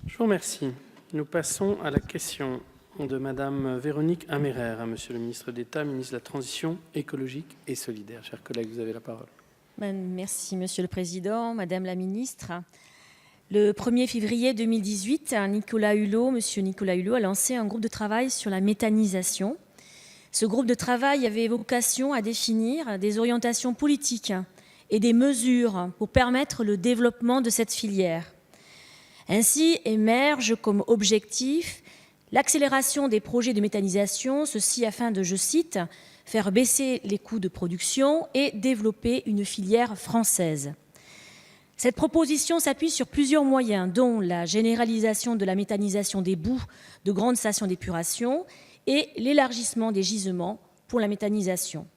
Je vous remercie. Nous passons à la question de Madame Véronique Améraire à Monsieur le ministre d'État, ministre de la Transition écologique et solidaire. Chers collègues, vous avez la parole. Merci, Monsieur le Président, Madame la Ministre. Le 1er février 2018, Monsieur Nicolas Hulot a lancé un groupe de travail sur la méthanisation. Ce groupe de travail avait vocation à définir des orientations politiques et des mesures pour permettre le développement de cette filière. Ainsi émerge comme objectif l'accélération des projets de méthanisation, ceci afin de, je cite, « faire baisser les coûts de production et développer une filière française ». Cette proposition s'appuie sur plusieurs moyens, dont la généralisation de la méthanisation des boues de grandes stations d'épuration et l'élargissement des gisements pour la méthanisation.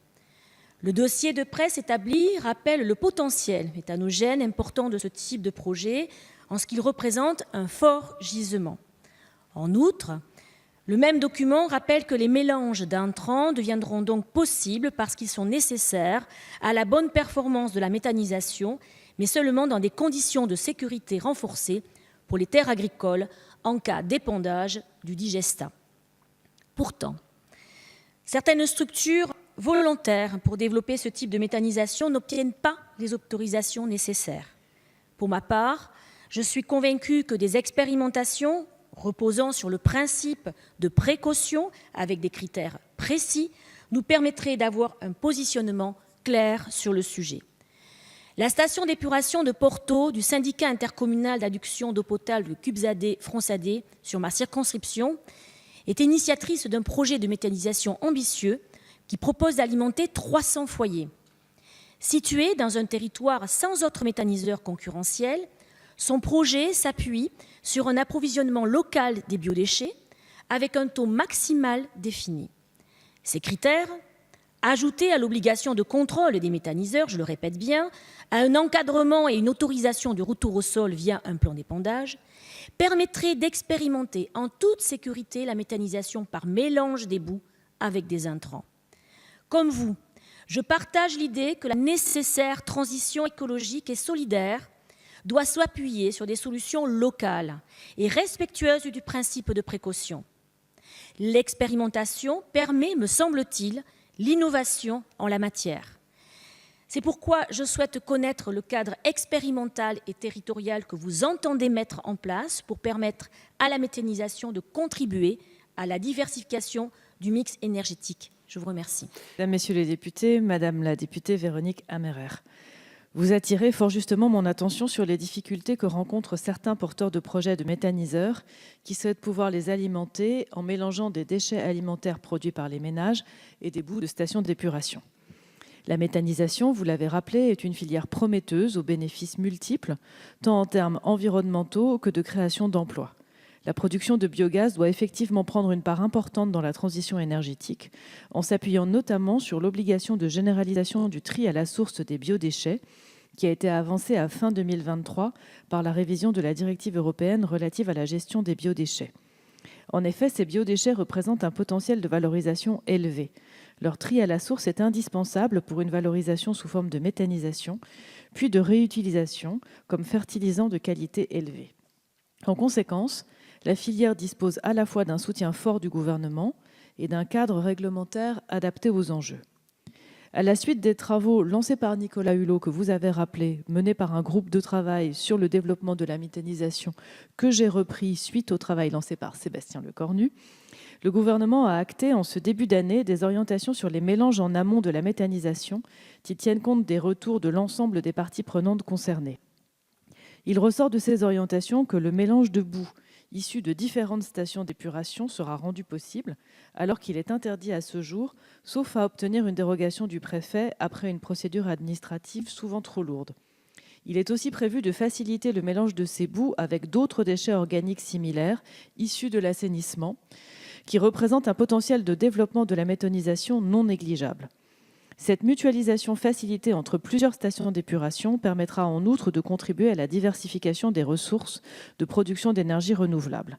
Le dossier de presse établi rappelle le potentiel méthanogène important de ce type de projet en ce qu'il représente un fort gisement. En outre, le même document rappelle que les mélanges d'intrants deviendront donc possibles parce qu'ils sont nécessaires à la bonne performance de la méthanisation, mais seulement dans des conditions de sécurité renforcées pour les terres agricoles en cas d'épandage du digestat. Pourtant, certaines structures volontaires pour développer ce type de méthanisation n'obtiennent pas les autorisations nécessaires. Pour ma part, je suis convaincue que des expérimentations reposant sur le principe de précaution avec des critères précis nous permettraient d'avoir un positionnement clair sur le sujet. La station d'épuration de Porto du syndicat intercommunal d'adduction d'eau potable de Cubzadet-Fronsadé sur ma circonscription est initiatrice d'un projet de méthanisation ambitieux qui propose d'alimenter 300 foyers. Situé dans un territoire sans autre méthaniseur concurrentiel, son projet s'appuie sur un approvisionnement local des biodéchets avec un taux maximal défini. Ces critères, ajoutés à l'obligation de contrôle des méthaniseurs, je le répète bien, à un encadrement et une autorisation du retour au sol via un plan d'épandage, permettraient d'expérimenter en toute sécurité la méthanisation par mélange des boues avec des intrants. Comme vous, je partage l'idée que la nécessaire transition écologique et solidaire doit s'appuyer sur des solutions locales et respectueuses du principe de précaution. L'expérimentation permet, me semble-t-il, l'innovation en la matière. C'est pourquoi je souhaite connaître le cadre expérimental et territorial que vous entendez mettre en place pour permettre à la méthanisation de contribuer à la diversification du mix énergétique. Je vous remercie. Mesdames, Messieurs les députés, Madame la députée Véronique Améraire, vous attirez fort justement mon attention sur les difficultés que rencontrent certains porteurs de projets de méthaniseurs qui souhaitent pouvoir les alimenter en mélangeant des déchets alimentaires produits par les ménages et des boues de stations d'épuration. La méthanisation, vous l'avez rappelé, est une filière prometteuse aux bénéfices multiples, tant en termes environnementaux que de création d'emplois. La production de biogaz doit effectivement prendre une part importante dans la transition énergétique, en s'appuyant notamment sur l'obligation de généralisation du tri à la source des biodéchets, qui a été avancée à fin 2023 par la révision de la directive européenne relative à la gestion des biodéchets. En effet, ces biodéchets représentent un potentiel de valorisation élevé. Leur tri à la source est indispensable pour une valorisation sous forme de méthanisation, puis de réutilisation comme fertilisant de qualité élevée. En conséquence, la filière dispose à la fois d'un soutien fort du gouvernement et d'un cadre réglementaire adapté aux enjeux. À la suite des travaux lancés par Nicolas Hulot, que vous avez rappelés, menés par un groupe de travail sur le développement de la méthanisation que j'ai repris suite au travail lancé par Sébastien Lecornu, le gouvernement a acté en ce début d'année des orientations sur les mélanges en amont de la méthanisation qui tiennent compte des retours de l'ensemble des parties prenantes concernées. Il ressort de ces orientations que le mélange de boue issu de différentes stations d'épuration sera rendu possible, alors qu'il est interdit à ce jour, sauf à obtenir une dérogation du préfet après une procédure administrative souvent trop lourde. Il est aussi prévu de faciliter le mélange de ces boues avec d'autres déchets organiques similaires, issus de l'assainissement, qui représentent un potentiel de développement de la méthanisation non négligeable. Cette mutualisation facilitée entre plusieurs stations d'épuration permettra en outre de contribuer à la diversification des ressources de production d'énergie renouvelable.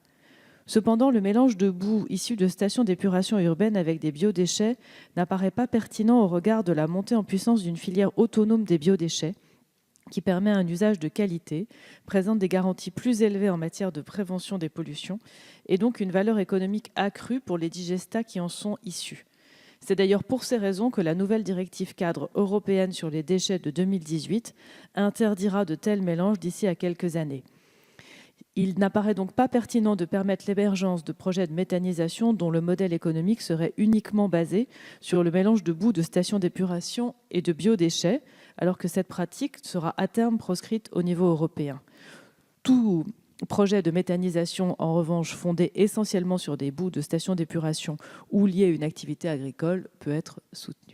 Cependant, le mélange de boue issu de stations d'épuration urbaines avec des biodéchets n'apparaît pas pertinent au regard de la montée en puissance d'une filière autonome des biodéchets, qui permet un usage de qualité, présente des garanties plus élevées en matière de prévention des pollutions et donc une valeur économique accrue pour les digestats qui en sont issus. C'est d'ailleurs pour ces raisons que la nouvelle directive cadre européenne sur les déchets de 2018 interdira de tels mélanges d'ici à quelques années. Il n'apparaît donc pas pertinent de permettre l'émergence de projets de méthanisation dont le modèle économique serait uniquement basé sur le mélange de boues de stations d'épuration et de biodéchets, alors que cette pratique sera à terme proscrite au niveau européen. Tout projet de méthanisation, en revanche, fondé essentiellement sur des boues de stations d'épuration ou lié à une activité agricole, peut être soutenu.